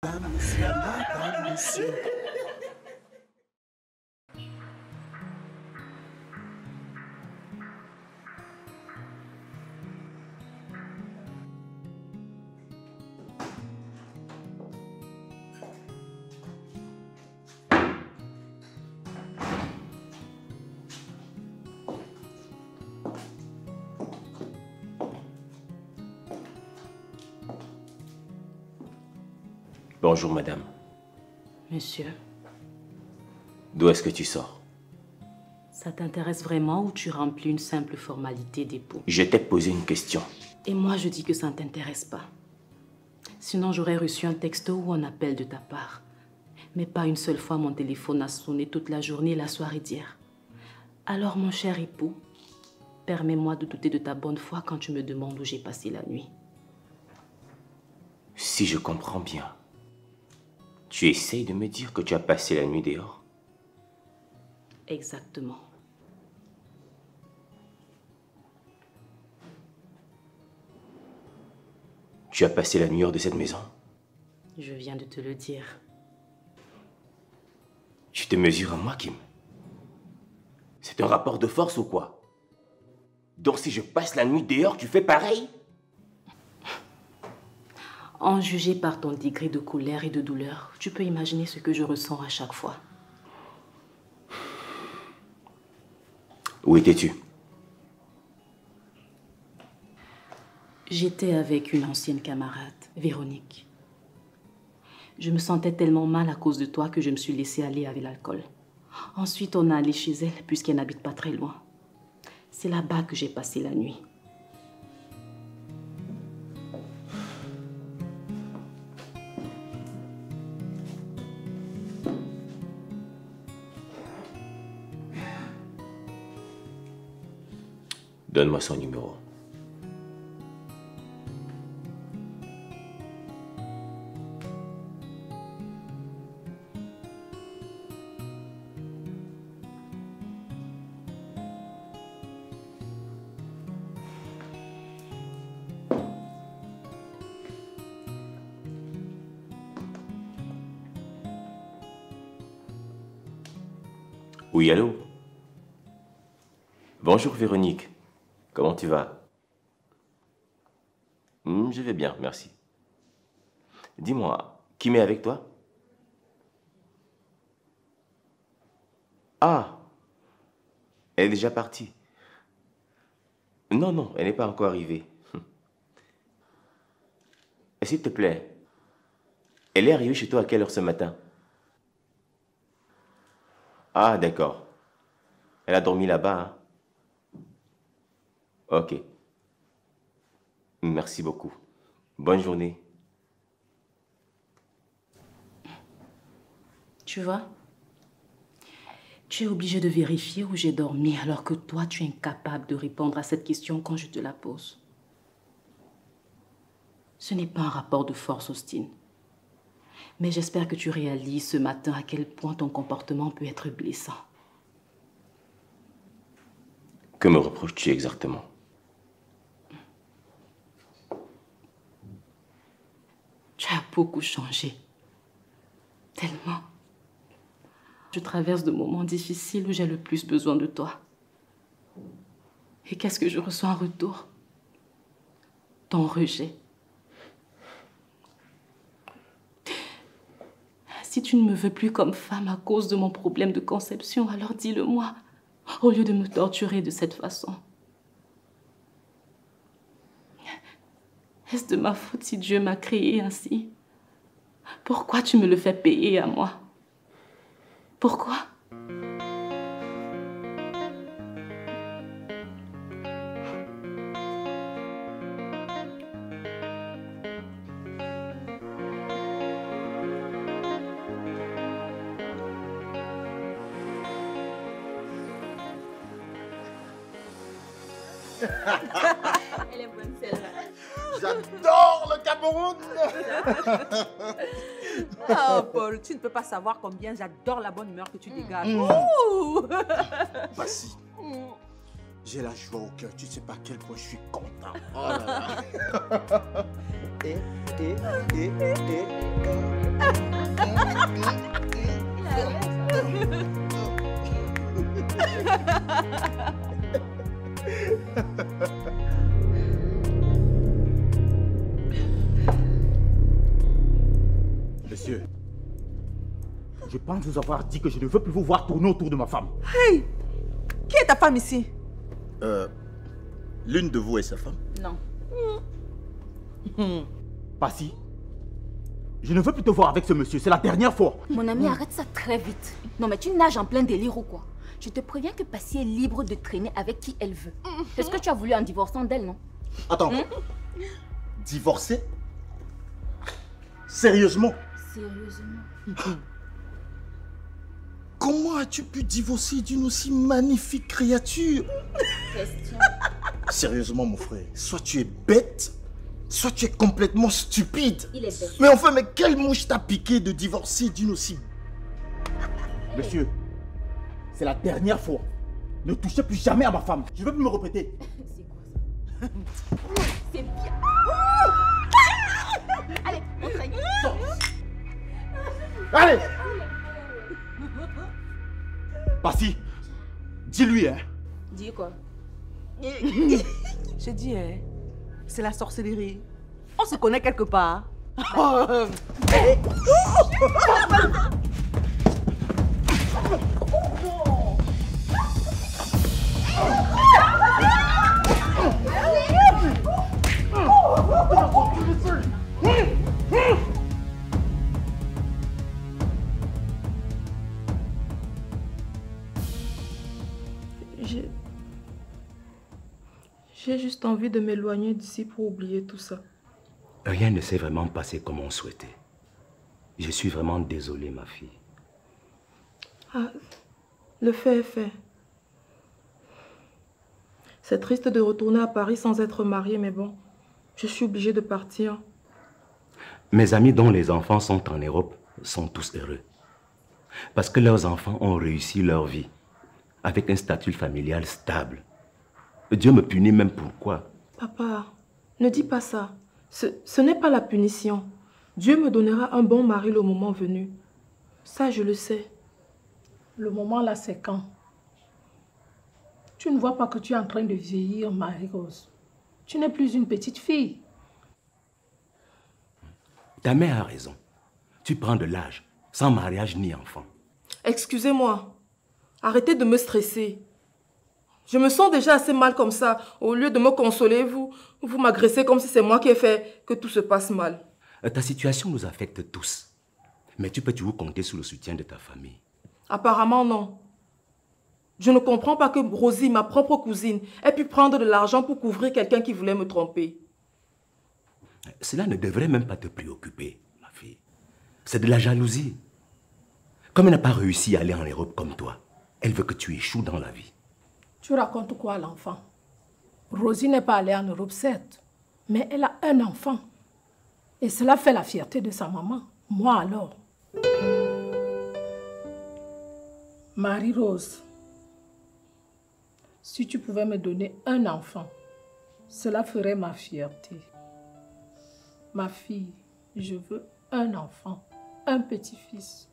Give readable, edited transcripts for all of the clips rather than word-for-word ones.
Madame, monsieur. Bonjour, madame. Monsieur, D'où est-ce que tu sors? ça t'intéresse vraiment ou tu remplis une simple formalité d'époux? Je t'ai posé une question. Et moi, je dis que ça ne t'intéresse pas. Sinon, j'aurais reçu un texto ou un appel de ta part. Mais pas une seule fois mon téléphone a sonné toute la journée et la soirée d'hier. Alors, mon cher époux, permets-moi de douter de ta bonne foi quand tu me demandes où j'ai passé la nuit. Si je comprends bien, tu essayes de me dire que tu as passé la nuit dehors? Exactement. Tu as passé la nuit hors de cette maison? Je viens de te le dire. Tu te mesures à moi, Kim? C'est un rapport de force ou quoi? Donc si je passe la nuit dehors, tu fais pareil? En juger par ton degré de colère et de douleur, tu peux imaginer ce que je ressens à chaque fois. Où étais-tu? J'étais avec une ancienne camarade, Véronique. Je me sentais tellement mal à cause de toi que je me suis laissée aller avec l'alcool. Ensuite, on est allé chez elle puisqu'elle n'habite pas très loin. C'est là-bas que j'ai passé la nuit. Donne-moi son numéro. Oui, allô? Bonjour Véronique. Comment tu vas? Je vais bien, merci. Dis-moi, qui m'est avec toi? Ah, elle est déjà partie. Non, non, elle n'est pas encore arrivée. Et s'il te plaît, elle est arrivée chez toi à quelle heure ce matin? Ah, d'accord. Elle a dormi là-bas, hein? Ok. Merci beaucoup. Bonne journée. Tu vois, tu es obligé de vérifier où j'ai dormi alors que toi, tu es incapable de répondre à cette question quand je te la pose. Ce n'est pas un rapport de force, Austin. Mais j'espère que tu réalises ce matin à quel point ton comportement peut être blessant. Que me reproches-tu exactement? Tu as beaucoup changé. Tellement. Je traverse de moments difficiles où j'ai le plus besoin de toi. Et qu'est-ce que je reçois en retour? Ton rejet. Si tu ne me veux plus comme femme à cause de mon problème de conception, alors dis-le-moi, au lieu de me torturer de cette façon. Est-ce de ma faute si Dieu m'a créée ainsi? Pourquoi tu me le fais payer à moi? Pourquoi? Elle est bonne celle-là. J'adore le Cameroun. Oh Paul, tu ne peux pas savoir combien j'adore la bonne humeur que tu dégages. Ouh. Bah si. J'ai la joie au cœur. Tu sais pas à quel point je suis content. Oh là là. et. Monsieur, je pense vous avoir dit que je ne veux plus vous voir tourner autour de ma femme. Hey! Qui est ta femme ici? L'une de vous est sa femme? Non. Passy, je ne veux plus te voir avec ce monsieur, c'est la dernière fois. Mon ami, arrête ça très vite. Non mais tu nages en plein délire ou quoi? Je te préviens que Passy est libre de traîner avec qui elle veut. Est-ce que tu as voulu en divorçant d'elle, non? Attends, divorcer? Sérieusement? Sérieusement. Comment as-tu pu divorcer d'une aussi magnifique créature? Question. Sérieusement, mon frère, soit tu es bête, soit tu es complètement stupide. Il est bête. Mais enfin, mais quelle mouche t'a piqué de divorcer d'une aussi... Monsieur, c'est la dernière fois. Ne touchez plus jamais à ma femme. Je ne veux plus me répéter. C'est quoi ça? C'est bien. Allez, on traîne. Allez! Passy, dis-lui, hein. Dis quoi? J'ai dit, hein, c'est la sorcellerie. On se connaît quelque part. J'ai juste envie de m'éloigner d'ici pour oublier tout ça. Rien ne s'est vraiment passé comme on souhaitait. Je suis vraiment désolé, ma fille. Ah, le fait est fait. C'est triste de retourner à Paris sans être mariée, mais bon, je suis obligée de partir. Mes amis dont les enfants sont en Europe sont tous heureux. Parce que leurs enfants ont réussi leur vie avec un statut familial stable. Dieu me punit même pourquoi. Papa, ne dis pas ça. Ce n'est pas la punition. Dieu me donnera un bon mari le moment venu. Ça, je le sais. Le moment là, c'est quand? Tu ne vois pas que tu es en train de vieillir, Marie-Rose. Tu n'es plus une petite fille. Ta mère a raison. Tu prends de l'âge, sans mariage ni enfant. Excusez-moi. Arrêtez de me stresser. Je me sens déjà assez mal comme ça. Au lieu de me consoler, vous m'agressez comme si c'est moi qui ai fait que tout se passe mal. Ta situation nous affecte tous. Mais tu peux toujours compter sur le soutien de ta famille. Apparemment, non. Je ne comprends pas que Rosie, ma propre cousine, ait pu prendre de l'argent pour couvrir quelqu'un qui voulait me tromper. Cela ne devrait même pas te préoccuper, ma fille. C'est de la jalousie. Comme elle n'a pas réussi à aller en Europe comme toi, elle veut que tu échoues dans la vie. Tu racontes quoi à l'enfant? Rosie n'est pas allée en Europe, certes, mais elle a un enfant. Et cela fait la fierté de sa maman. Moi alors. Marie-Rose, si tu pouvais me donner un enfant, cela ferait ma fierté. Ma fille, je veux un enfant, un petit-fils.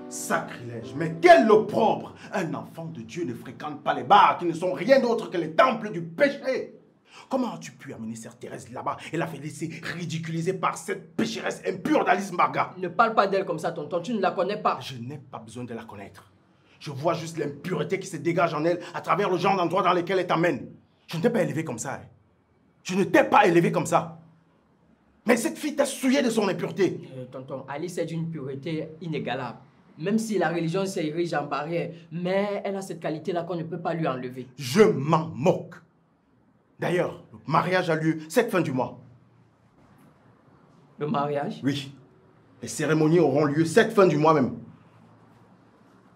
Sacrilège, mais quel opprobre! Un enfant de Dieu ne fréquente pas les bars qui ne sont rien d'autre que les temples du péché. Comment as-tu pu amener Sœur Thérèse là-bas et la faire laisser ridiculiser par cette pécheresse impure d'Alice Marga? Ne parle pas d'elle comme ça, tonton, tu ne la connais pas. Je n'ai pas besoin de la connaître. Je vois juste l'impureté qui se dégage en elle à travers le genre d'endroits dans lesquels elle t'amène. Je ne t'ai pas élevé comme ça. Hein. Je ne t'ai pas élevé comme ça. Mais cette fille t'a souillé de son impureté. Tonton, Alice est d'une pureté inégalable. Même si la religion s'érige en barrière, mais elle a cette qualité-là qu'on ne peut pas lui enlever. Je m'en moque. D'ailleurs, le mariage a lieu cette fin du mois. Le mariage? Oui. Les cérémonies auront lieu cette fin du mois même.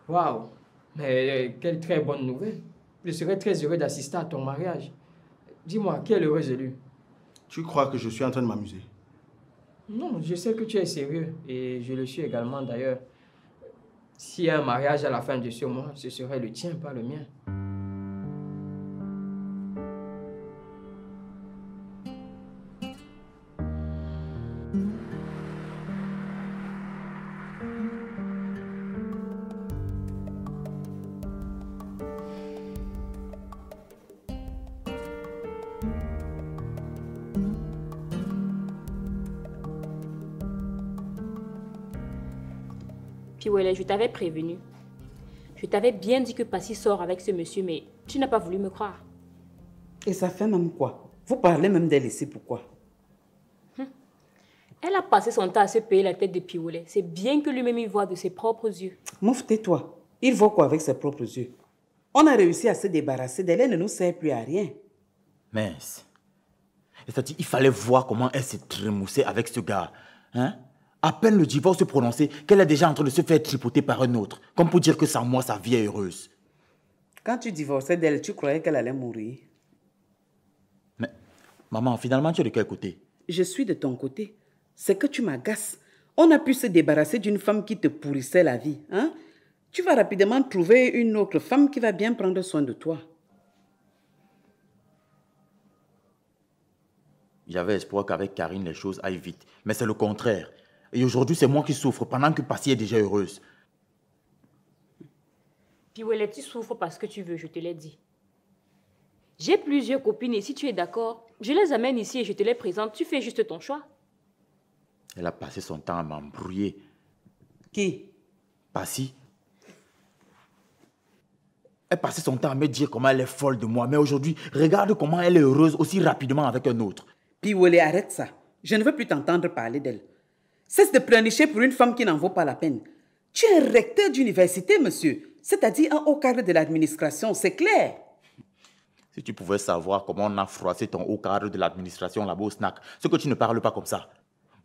Waouh! Mais quelle très bonne nouvelle. Je serais très heureux d'assister à ton mariage. Dis-moi, quelle heureuse élue. Tu crois que je suis en train de m'amuser? Non, je sais que tu es sérieux. Et je le suis également d'ailleurs. S'il y a un mariage à la fin de ce mois, ce serait le tien, pas le mien. Piwele, je t'avais prévenu. Je t'avais bien dit que Passy sort avec ce monsieur, mais tu n'as pas voulu me croire. Et ça fait même quoi? Vous parlez même d'elle ici, pourquoi? Elle a passé son temps à se payer la tête de Piwele. C'est bien que lui-même y voit de ses propres yeux. Mouf, tais-toi. Il voit quoi avec ses propres yeux? On a réussi à se débarrasser d'elle, elle ne nous sert plus à rien. Mince. C'est-à-dire, il fallait voir comment elle s'est trémoussée avec ce gars. Hein? À peine le divorce se prononçait, qu'elle est déjà en train de se faire tripoter par un autre. Comme pour dire que sans moi, sa vie est heureuse. Quand tu divorçais d'elle, tu croyais qu'elle allait mourir? Mais, maman, finalement, tu es de quel côté? Je suis de ton côté. C'est que tu m'agaces. On a pu se débarrasser d'une femme qui te pourrissait la vie. Hein? Tu vas rapidement trouver une autre femme qui va bien prendre soin de toi. J'avais espoir qu'avec Karine, les choses aillent vite. Mais c'est le contraire. Et aujourd'hui, c'est moi qui souffre pendant que Passy est déjà heureuse. Piwele, tu souffres parce que tu veux, je te l'ai dit. J'ai plusieurs copines et si tu es d'accord, je les amène ici et je te les présente. Tu fais juste ton choix. Elle a passé son temps à m'embrouiller. Qui? Passy. Elle passait son temps à me dire comment elle est folle de moi. Mais aujourd'hui, regarde comment elle est heureuse aussi rapidement avec un autre. Piwele, arrête ça. Je ne veux plus t'entendre parler d'elle. Cesse de pleurnicher pour une femme qui n'en vaut pas la peine. Tu es un recteur d'université, monsieur. C'est-à-dire un haut cadre de l'administration, c'est clair. Si tu pouvais savoir comment on a froissé ton haut cadre de l'administration là-bas au snack, c'est que tu ne parles pas comme ça.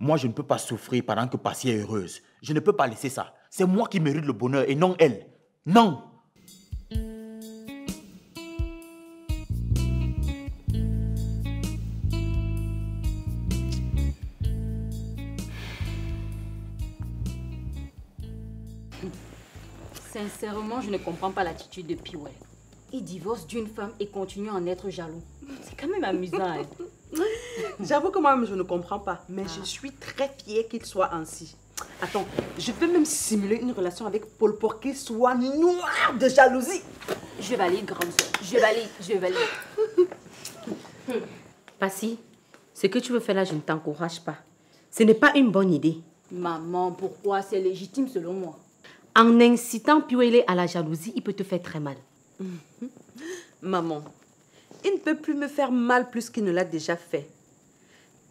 Moi, je ne peux pas souffrir pendant que Passy est heureuse. Je ne peux pas laisser ça. C'est moi qui mérite le bonheur et non elle. Non! Sincèrement, je ne comprends pas l'attitude de Piwele. Il divorce d'une femme et continue à en être jaloux. C'est quand même amusant. Hein? J'avoue que moi-même, je ne comprends pas. Mais je suis très fière qu'il soit ainsi. Attends, je vais même simuler une relation avec Paul pour qu'il soit noir de jalousie. Je valide, grande soeur. Je valide. Passy, ce que tu veux faire là, je ne t'encourage pas. Ce n'est pas une bonne idée. Maman, pourquoi? C'est légitime selon moi. En incitant Piwele à la jalousie, il peut te faire très mal. Maman, il ne peut plus me faire mal plus qu'il ne l'a déjà fait.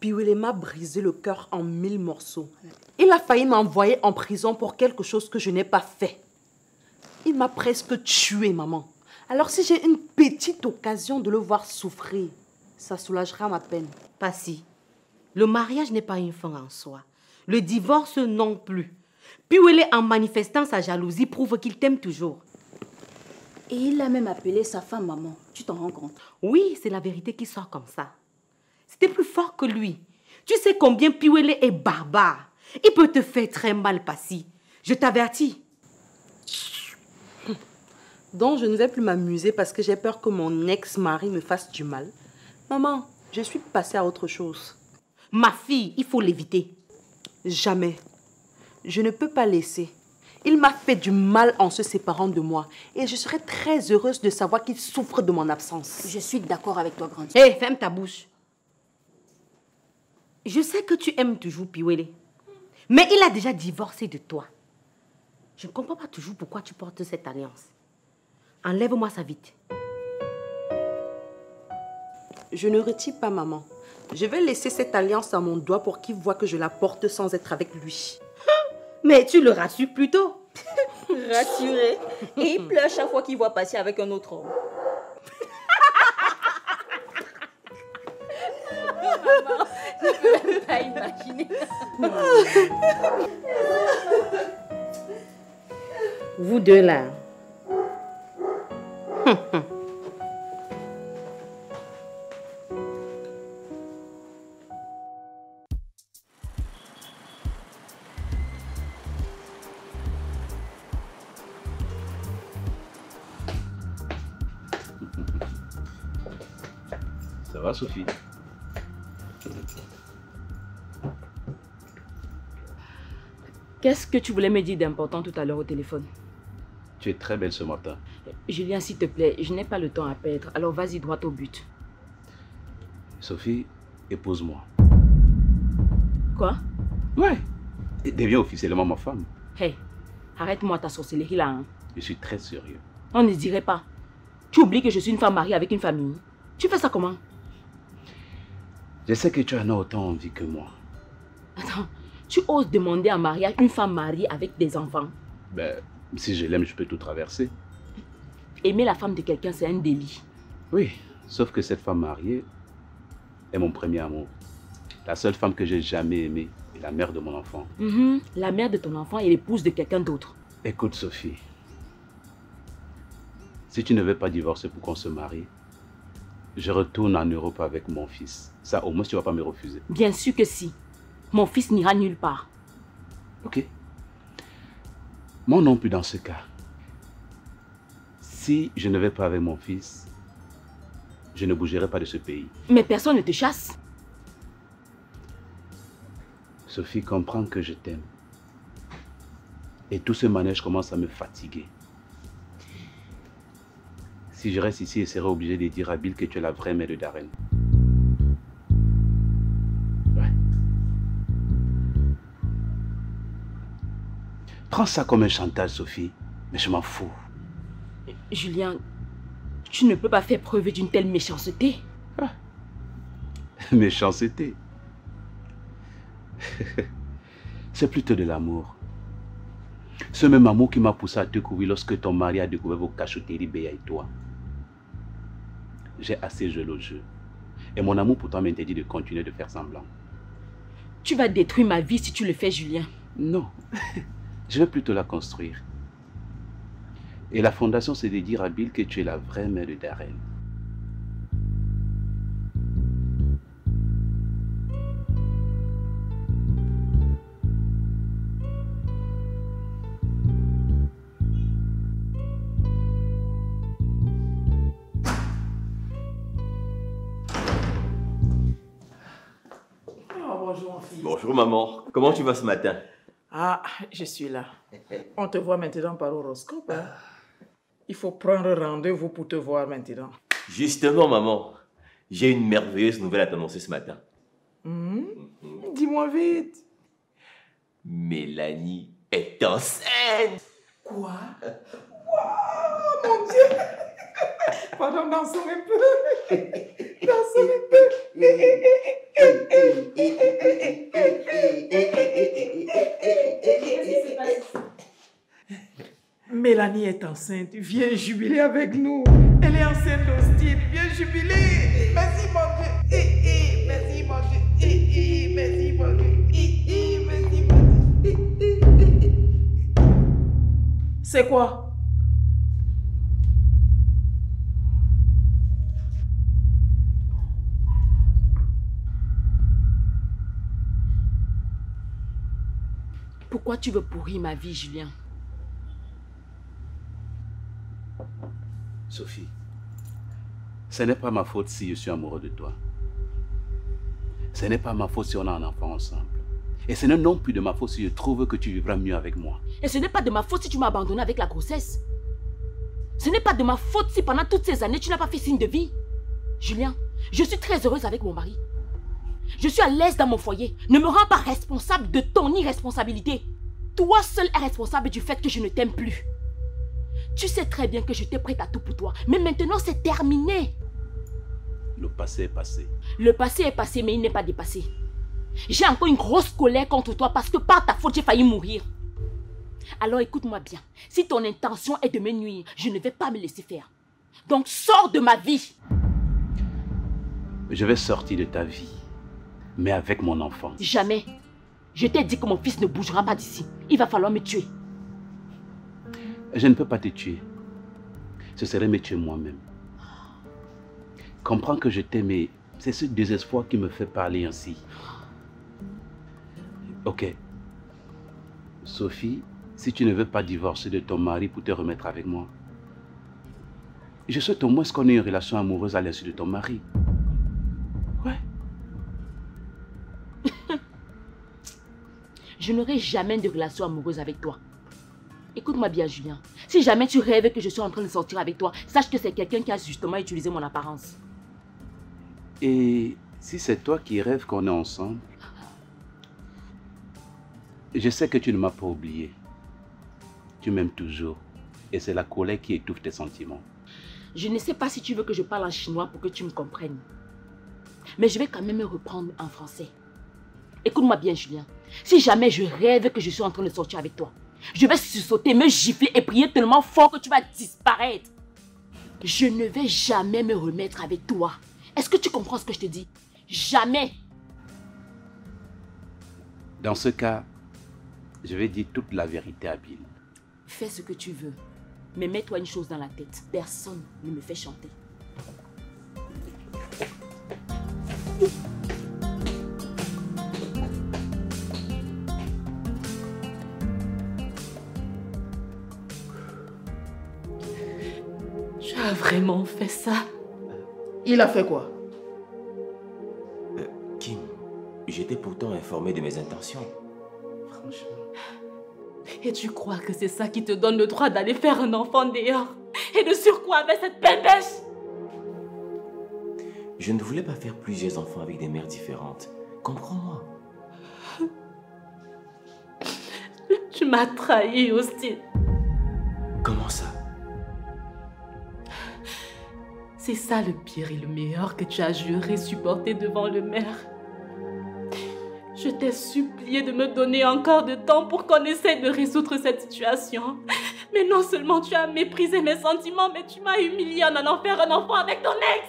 Piwele m'a brisé le cœur en 1000 morceaux. Il a failli m'envoyer en prison pour quelque chose que je n'ai pas fait. Il m'a presque tuée, maman. Alors si j'ai une petite occasion de le voir souffrir, ça soulagera ma peine. Passy, le mariage n'est pas une fin en soi. Le divorce non plus. Piwele, en manifestant sa jalousie, prouve qu'il t'aime toujours. Et il a même appelé sa femme maman. Tu t'en rends compte? Oui, c'est la vérité qui sort comme ça. C'était plus fort que lui. Tu sais combien Piwele est barbare. Il peut te faire très mal, Passy. Je t'avertis. Donc je ne vais plus m'amuser parce que j'ai peur que mon ex-mari me fasse du mal. Maman, je suis passée à autre chose. Ma fille, il faut l'éviter. Jamais. Je ne peux pas laisser. Il m'a fait du mal en se séparant de moi. Et je serais très heureuse de savoir qu'il souffre de mon absence. Je suis d'accord avec toi, grande. Hé, ferme ta bouche. Je sais que tu aimes toujours Piwele. Mais il a déjà divorcé de toi. Je ne comprends pas toujours pourquoi tu portes cette alliance. Enlève-moi ça vite. Je ne retire pas, maman. Je vais laisser cette alliance à mon doigt pour qu'il voit que je la porte sans être avec lui. Mais tu le rassures plutôt. Rassuré. Et il pleure chaque fois qu'il voit passer avec un autre homme. Maman, je ne peux même pas imaginer. Vous deux là. Ça va, Sophie? Qu'est-ce que tu voulais me dire d'important tout à l'heure au téléphone? Tu es très belle ce matin. Julien, s'il te plaît, je n'ai pas le temps à perdre. Alors vas-y droit au but. Sophie, épouse-moi. Quoi? Ouais. Et deviens officiellement ma femme. Hey, Arrête-moi ta sorcellerie là. Hein. Je suis très sérieux. On ne dirait pas. Tu oublies que je suis une femme mariée avec une famille. Tu fais ça comment? Je sais que tu en as autant envie que moi. Attends, tu oses demander en mariage une femme mariée avec des enfants? Ben, si je l'aime, je peux tout traverser. Aimer la femme de quelqu'un, c'est un délit. Oui, sauf que cette femme mariée est mon premier amour. La seule femme que j'ai jamais aimée est la mère de mon enfant. La mère de ton enfant est l'épouse de quelqu'un d'autre. Écoute, Sophie. Si tu ne veux pas divorcer pour qu'on se marie, je retourne en Europe avec mon fils. Ça, au moins, tu ne vas pas me refuser. Bien sûr que si. Mon fils n'ira nulle part. Ok. Moi non plus dans ce cas. Si je ne vais pas avec mon fils, je ne bougerai pas de ce pays. Mais personne ne te chasse. Sophie, comprends que je t'aime. Et tout ce manège commence à me fatiguer. Si je reste ici, je serai obligé de dire à Bill que tu es la vraie mère de Darren. Ouais. Prends ça comme un chantage, Sophie. Mais je m'en fous. Julien, tu ne peux pas faire preuve d'une telle méchanceté. Ah. Méchanceté. C'est plutôt de l'amour. Ce même amour qui m'a poussé à te couvrir lorsque ton mari a découvert vos cachotteries, Béa et toi. J'ai assez joué le jeu. Et mon amour pour toi m'interdit de continuer de faire semblant. Tu vas détruire ma vie si tu le fais, Julien. Non. Je vais plutôt la construire. Et la fondation, c'est de dire à Bill que tu es la vraie mère de Darren. Bonjour, mon fils. Bonjour, maman. Comment tu vas ce matin? Ah, je suis là. On te voit maintenant par horoscope. Hein? Il faut prendre rendez-vous pour te voir maintenant. Justement, maman, j'ai une merveilleuse nouvelle à t'annoncer ce matin. Dis-moi vite. Mélanie est enceinte. Quoi? Wow, mon Dieu. Pardon, dansons un peu. Dansons un peu. Mélanie est enceinte. Viens jubiler avec nous. Elle est enceinte hostile. Viens jubiler. Merci, mon Dieu. Merci, mon Dieu. Merci, mon Dieu. Merci, mon Dieu. C'est quoi? Pourquoi tu veux pourrir ma vie, Julien? Sophie, ce n'est pas ma faute si je suis amoureux de toi. Ce n'est pas ma faute si on a un enfant ensemble. Et ce n'est non plus de ma faute si je trouve que tu vivras mieux avec moi. Et ce n'est pas de ma faute si tu m'as abandonné avec la grossesse. Ce n'est pas de ma faute si pendant toutes ces années tu n'as pas fait signe de vie. Julien, je suis très heureuse avec mon mari. Je suis à l'aise dans mon foyer. Ne me rends pas responsable de ton irresponsabilité. Toi seul es responsable du fait que je ne t'aime plus. Tu sais très bien que j'étais prête à tout pour toi. Mais maintenant, c'est terminé. Le passé est passé. Le passé est passé, mais il n'est pas dépassé. J'ai encore une grosse colère contre toi parce que par ta faute, j'ai failli mourir. Alors écoute-moi bien. Si ton intention est de me nuire, je ne vais pas me laisser faire. Donc sors de ma vie. Je vais sortir de ta vie. Mais avec mon enfant. Jamais. Je t'ai dit que mon fils ne bougera pas d'ici. Il va falloir me tuer. Je ne peux pas te tuer. Ce serait me tuer moi-même. Comprends que je t'aime et c'est ce désespoir qui me fait parler ainsi. Ok. Sophie, si tu ne veux pas divorcer de ton mari pour te remettre avec moi, je souhaite au moins qu'on ait une relation amoureuse à l'insu de ton mari. Ouais. Je n'aurai jamais de relation amoureuse avec toi. Écoute-moi bien, Julien. Si jamais tu rêves que je suis en train de sortir avec toi, sache que c'est quelqu'un qui a justement utilisé mon apparence. Et si c'est toi qui rêves qu'on est ensemble, je sais que tu ne m'as pas oublié. Tu m'aimes toujours. Et c'est la colère qui étouffe tes sentiments. Je ne sais pas si tu veux que je parle en chinois pour que tu me comprennes. Mais je vais quand même me reprendre en français. Écoute-moi bien, Julien. Si jamais je rêve que je suis en train de sortir avec toi, je vais sursauter, me gifler et prier tellement fort que tu vas disparaître. Je ne vais jamais me remettre avec toi. Est-ce que tu comprends ce que je te dis? Jamais. Dans ce cas, je vais dire toute la vérité à Bill. Fais ce que tu veux. Mais mets-toi une chose dans la tête. Personne ne me fait chanter. Tu as vraiment fait ça? Il a fait quoi? Kim, j'étais pourtant informé de mes intentions. Franchement. Et tu crois que c'est ça qui te donne le droit d'aller faire un enfant dehors? Et de surcroît avec cette bébêche? Je ne voulais pas faire plusieurs enfants avec des mères différentes. Comprends-moi. Tu m'as trahi, Austin. Comment ça? C'est ça le pire et le meilleur que tu as juré supporter devant le maire. Je t'ai supplié de me donner encore de temps pour qu'on essaie de résoudre cette situation. Mais non seulement tu as méprisé mes sentiments, mais tu m'as humilié en allant faire un enfant avec ton ex.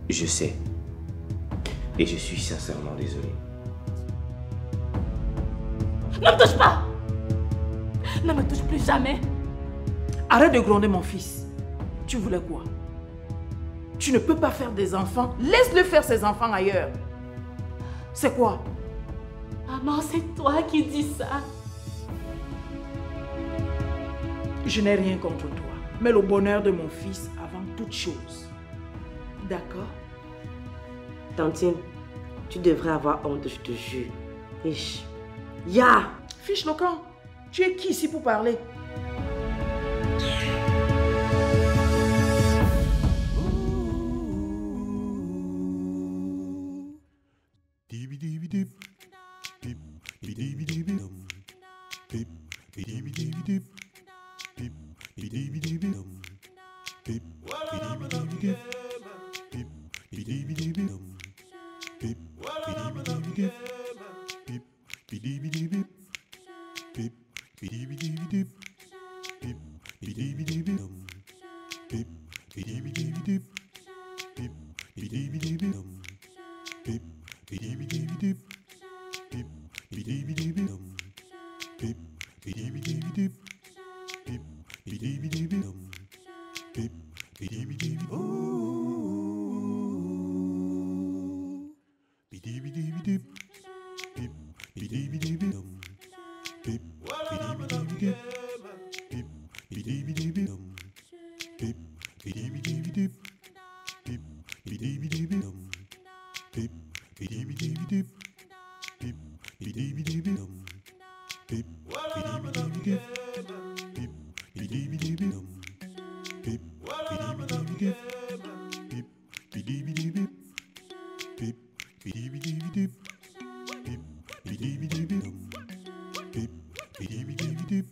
Je sais. Et je suis sincèrement désolé. Ne me touche pas! Ne me touche plus jamais! Arrête de gronder mon fils. Tu voulais quoi? Tu ne peux pas faire des enfants. Laisse-le faire ses enfants ailleurs. C'est quoi? Maman, c'est toi qui dis ça. Je n'ai rien contre toi. Mais le bonheur de mon fils avant toute chose. D'accord? Tantine, tu devrais avoir honte, je te jure. Fiche. Ya! Fiche le camp. Tu es qui ici pour parler? Beep,